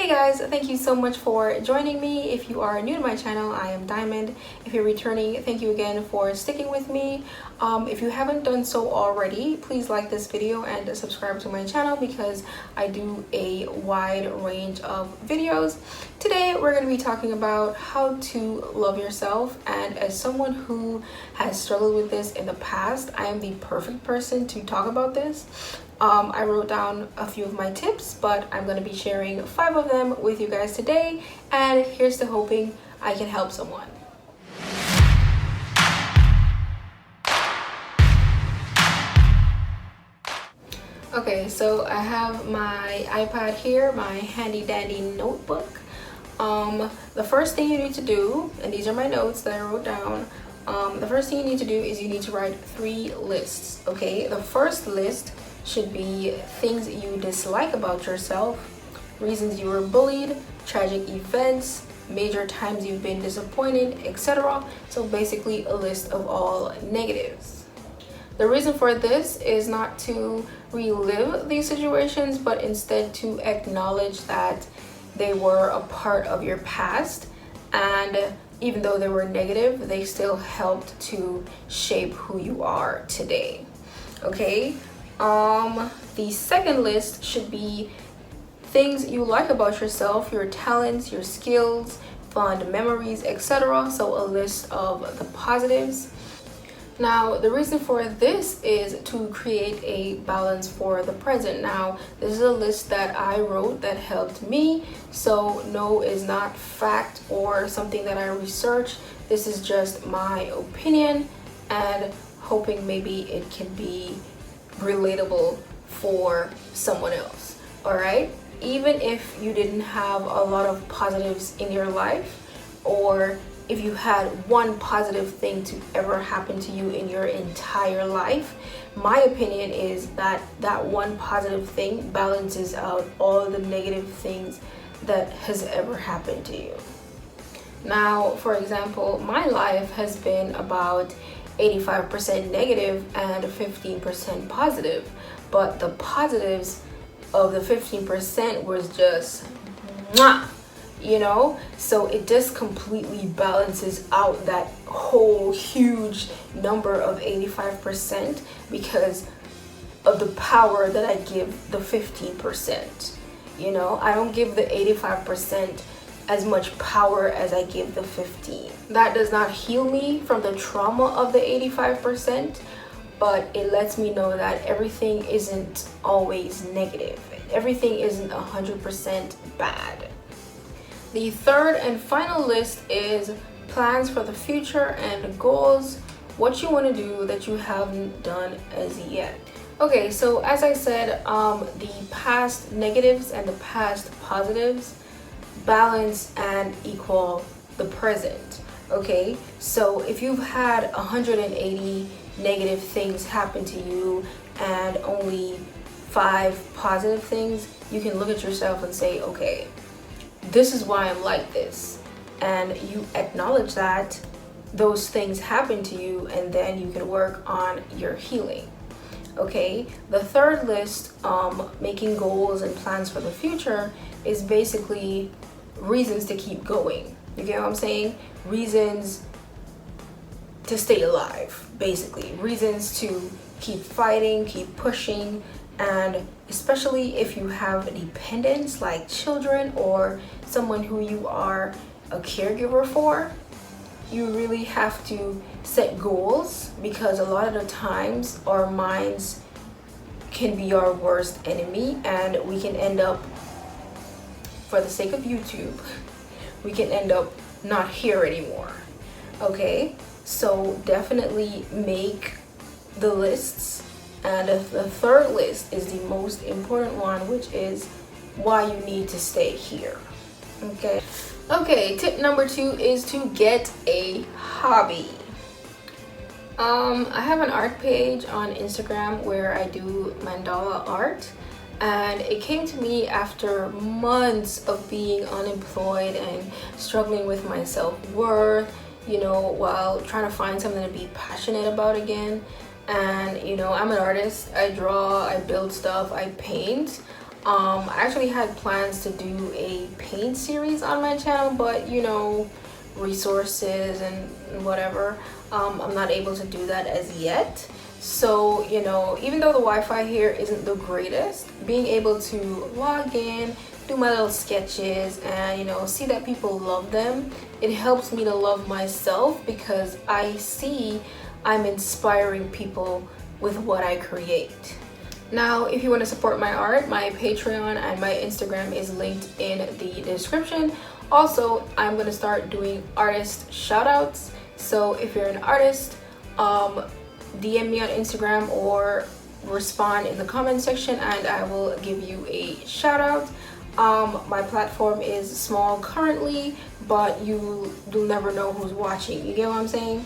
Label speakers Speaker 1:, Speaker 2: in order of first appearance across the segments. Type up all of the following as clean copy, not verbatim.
Speaker 1: Hey guys, thank you so much for joining me. If you are new to my channel, I am Diamond. If you're returning, thank you again for sticking with me. If you haven't done so already, please like this video and subscribe to my channel because I do a wide range of videos. Today we're going to be talking about how to love yourself, and as someone who has struggled with this in the past, I am the perfect person to talk about this. I wrote down a few of my tips, but I'm going to be sharing 5 of them with you guys today, and here's to hoping I can help someone. Okay, so I have my iPad here, my handy dandy notebook. The first thing you need to do, and these are my notes that I wrote down, the first thing you need to do is you need to write 3 lists. Okay, the first list should be things you dislike about yourself, reasons you were bullied, tragic events, major times you've been disappointed, etc. So basically a list of all negatives. The reason for this is not to relive these situations, but instead to acknowledge that they were a part of your past, and even though they were negative, they still helped to shape who you are today. Okay, the second list should be things you like about yourself, your talents, your skills, fond memories, etc. So a list of the positives. Now, the reason for this is to create a balance for the present. Now, this is a list that I wrote that helped me, so no, is not fact or something that I researched. This is just my opinion and hoping maybe it can be relatable for someone else. All right, even if you didn't have a lot of positives in your life, or if you had one positive thing to ever happen to you in your entire life, my opinion is that that one positive thing balances out all the negative things that has ever happened to you. Now, for example, my life has been about 85% negative and 15% positive, but the positives of the 15% was just mwah, you know, so it just completely balances out that whole huge number of 85% because of the power that I give the 15%. You know, I don't give the 85% as much power as I give the 15. That does not heal me from the trauma of the 85%, but it lets me know that everything isn't always negative. Everything isn't 100% bad. The third and final list is plans for the future and goals, what you want to do that you haven't done as yet. Okay, so as I said, the past negatives and the past positives balance and equal the present. Okay, so if you've had 180 negative things happen to you and only 5 positive things, you can look at yourself and say, okay, this is why I'm like this, and you acknowledge that those things happen to you, and then you can work on your healing. Okay, the third list, making goals and plans for the future, is basically reasons to keep going. You get what I'm saying? Reasons to stay alive, basically. Reasons to keep fighting, keep pushing, and especially if you have dependents like children or someone who you are a caregiver for, you really have to set goals, because a lot of the times our minds can be our worst enemy, and we can end up, for the sake of YouTube, we can end up not here anymore. Okay, so definitely make the lists, and the third list is the most important one, which is why you need to stay here. Okay, tip number 2 is to get a hobby. I have an art page on Instagram where I do mandala art, and it came to me after months of being unemployed and struggling with my self-worth, you know, while trying to find something to be passionate about again. And you know, I'm an artist. I draw, I build stuff, I paint. I actually had plans to do a paint series on my channel, but you know, resources and whatever, I'm not able to do that as yet. So you know, even though the Wi-Fi here isn't the greatest, being able to log in, do my little sketches, and you know, see that people love them, it helps me to love myself, because I see I'm inspiring people with what I create. Now, if you want to support my art, my Patreon and my Instagram is linked in the description. Also, I'm going to start doing artist shoutouts. So if you're an artist, DM me on Instagram or respond in the comment section and I will give you a shout out. My platform is small currently, but you'll never know who's watching. You get what I'm saying?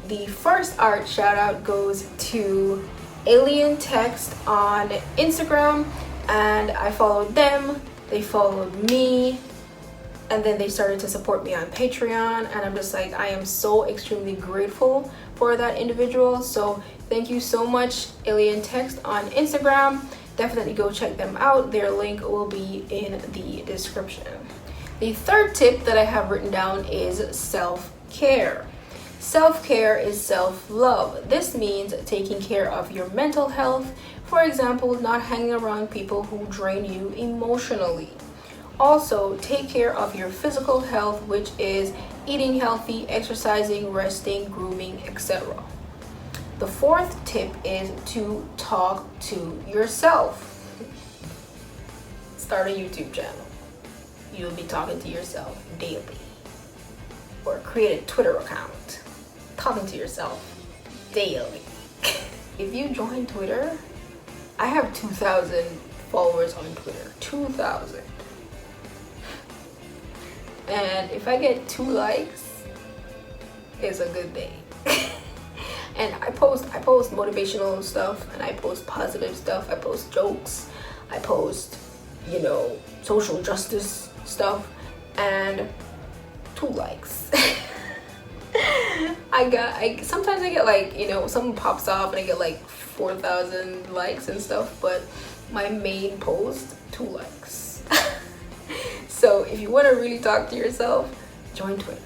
Speaker 1: The first art shout out goes to Alien Text on Instagram, and I followed them, they followed me, and then they started to support me on Patreon, and I'm just like, I am so extremely grateful for that individual. So thank you so much, Alien Text on Instagram. Definitely go check them out. Their link will be in the description. The third tip that I have written down is self-care. Self-care is self-love. This means taking care of your mental health. For example, not hanging around people who drain you emotionally. Also, take care of your physical health, which is eating healthy, exercising, resting, grooming, etc. The fourth tip is to talk to yourself. Start a YouTube channel. You'll be talking to yourself daily. Or create a Twitter account. Talking to yourself daily. If you join Twitter, I have 2,000 followers on Twitter. 2,000. And if I get 2 likes, it's a good day. And I post motivational stuff, and I post positive stuff. I post jokes. I post, you know, social justice stuff, and 2 likes. Sometimes I get like, you know, something pops off and I get like 4,000 likes and stuff, but my main post, 2 likes. So if you want to really talk to yourself, join Twitter.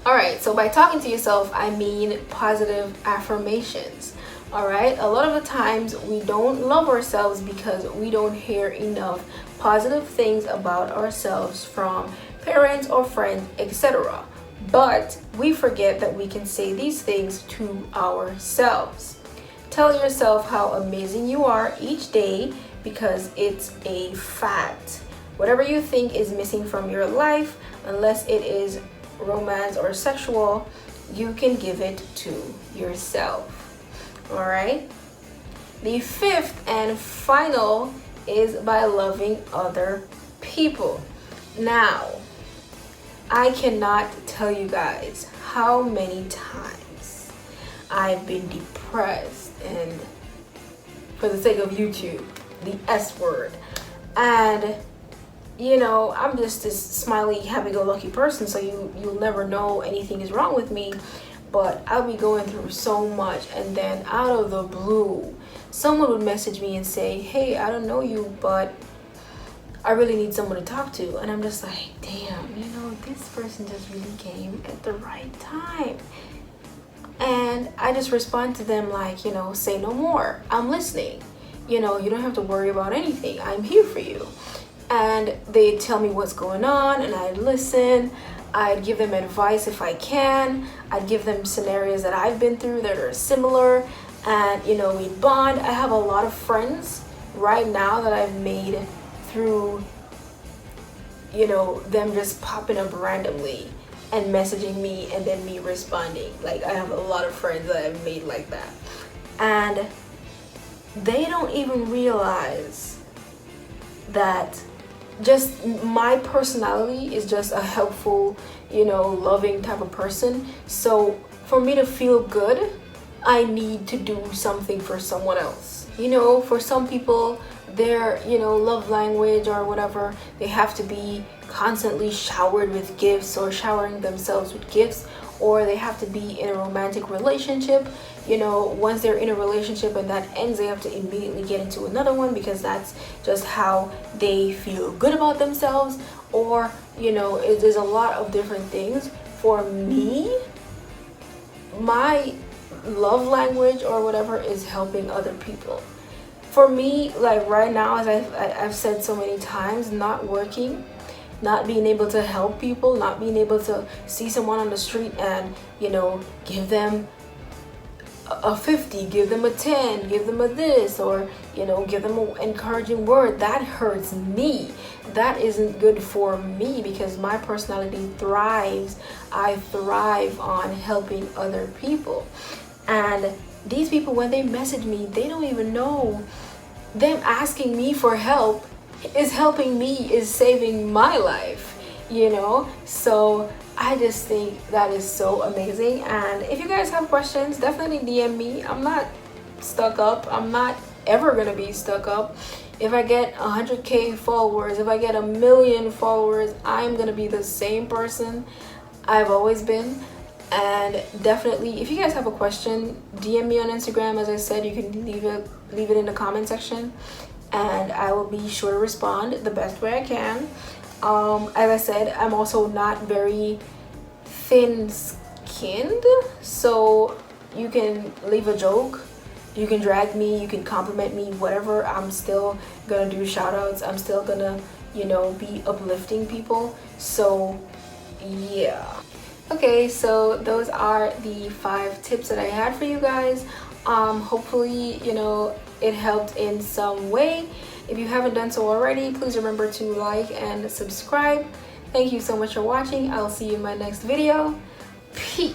Speaker 1: Alright, so by talking to yourself, I mean positive affirmations. Alright, a lot of the times we don't love ourselves because we don't hear enough positive things about ourselves from parents or friends, etc. But we forget that we can say these things to ourselves. Tell yourself how amazing you are each day, because it's a fact. Whatever you think is missing from your life, unless it is romance or sexual, you can give it to yourself. Alright? The fifth and final is by loving other people. Now, I cannot tell you guys how many times I've been depressed, and for the sake of YouTube, the S word. And you know, I'm just this smiley, happy-go-lucky person, so you'll never know anything is wrong with me. But I'll be going through so much, and then out of the blue, someone would message me and say, hey, I don't know you, but I really need someone to talk to. And I'm just like, damn, you know, this person just really came at the right time. And I just respond to them like, you know, say no more, I'm listening. You know, you don't have to worry about anything, I'm here for you. And they tell me what's going on, and I listen. I'd give them advice if I can. I'd give them scenarios that I've been through that are similar, and you know, we bond. I have a lot of friends right now that I've made through, you know, them just popping up randomly and messaging me and then me responding. Like, I have a lot of friends that I've made like that, and they don't even realize that just my personality is just a helpful, you know, loving type of person. So for me to feel good, I need to do something for someone else. You know, for some people, their, you know, love language or whatever, they have to be constantly showered with gifts or showering themselves with gifts, or they have to be in a romantic relationship. you know, once they're in a relationship and that ends, they have to immediately get into another one because that's just how they feel good about themselves. Or, you know, there's a lot of different things. For me, my love language or whatever is helping other people. For me, like right now, as I've said so many times, not working, not being able to help people, not being able to see someone on the street and, you know, give them a 50, give them a 10, give them a this, or, you know, give them an encouraging word, that hurts me. That isn't good for me because my personality thrives. I thrive on helping other people. And these people, when they message me, they don't even know them asking me for help is helping me, is saving my life, you know. So I just think that is so amazing. And if you guys have questions, definitely DM me. I'm not stuck up. I'm not ever gonna be stuck up. If I get 100K followers, if I get 1 million followers, I'm gonna be the same person I've always been. And definitely, if you guys have a question, DM me on Instagram. As I said, you can leave it in the comment section, and I will be sure to respond the best way I can. As I said, I'm also not very thin-skinned, so you can leave a joke, you can drag me, you can compliment me, whatever. I'm still gonna do shout outs. I'm still gonna, you know, be uplifting people. So yeah. Okay, so those are the 5 tips that I had for you guys. Hopefully, you know, it helped in some way. If you haven't done so already, please remember to like and subscribe. Thank you so much for watching. I'll see you in my next video. Peace.